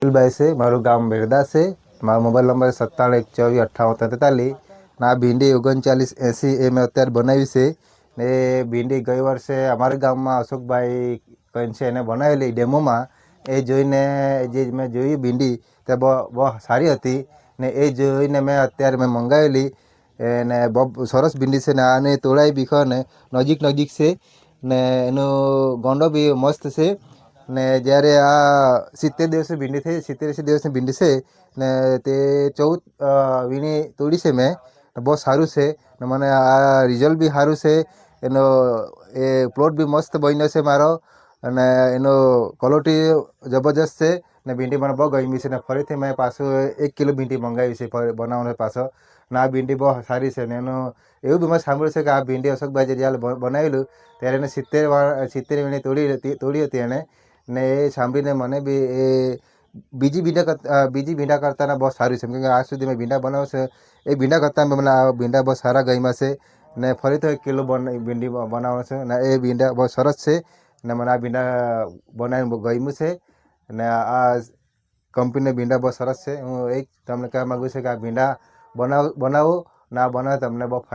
ભાઈ છે, મારું ગામ બેરદા છે. મારો મોબાઈલ નંબર 97 124 58 43. આ ભીંડી 3980 એ મેં અત્યારે બનાવી છે. ને એ ભીંડી ગઈ વર્ષે અમારા ગામમાં અશોકભાઈ કંઈ છે એને બનાવેલી ડેમોમાં. એ જોઈને જે મેં જોઈ ભીંડી તે બહુ સારી હતી. ને એ જોઈને મેં અત્યારે મંગાવેલી. ને બહુ સરસ ભીંડી છે. ને આને તોડાઈ બી ને નજીક છે. ને એનો ગોંડો બી મસ્ત છે. ને જ્યારે આ 70 દિવસની ભીંડી થઈ, 70 દિવસની ભીંડી છે. ને તે 14 વીણી તોડી છે મેં. બહુ સારું છે. ને મને આ રિઝલ્ટ બી સારું છે. એનો એ પ્લોટ બી મસ્ત બન્યો છે મારો. અને એનો ક્વોલિટી જબરજસ્ત છે. ને ભીંડી મને બહુ ગમી છે. ને ફરીથી મેં પાછું 1 કિલો ભીંડી મંગાવી છે બનાવવાનો પાછો. ને આ ભીંડી બહુ સારી છે. ને એનું એવું બી મેં સાંભળ્યું છે કે આ ભીંડી અશોકભાઈ જ્યારે બનાવેલું ત્યારે એને 70 વીણી તોડી હતી એને. ને એ સાંભળીને મને બી એ બીજી ભીંડા કરતાં બહુ સારું છે. કેમ કે આજ સુધી મેં ભીંડા બનાવ્યો છે એ ભીંડા કરતાં મને આ ભીંડા બહુ સારા ગમ્યા છે. ને ફરીથી 1 કિલો ભીંડી બનાવવાનો છે. ને એ ભીંડા બહુ સરસ છે. ને મને આ ભીંડા બનાવીને બહુ ગમ્યું છે. ને આ કંપનીના ભીંડા બહુ સરસ છે. હું તમને કહેવા માગું છું કે આ ભીંડા બનાવો. ના બનાવે તમને બહુ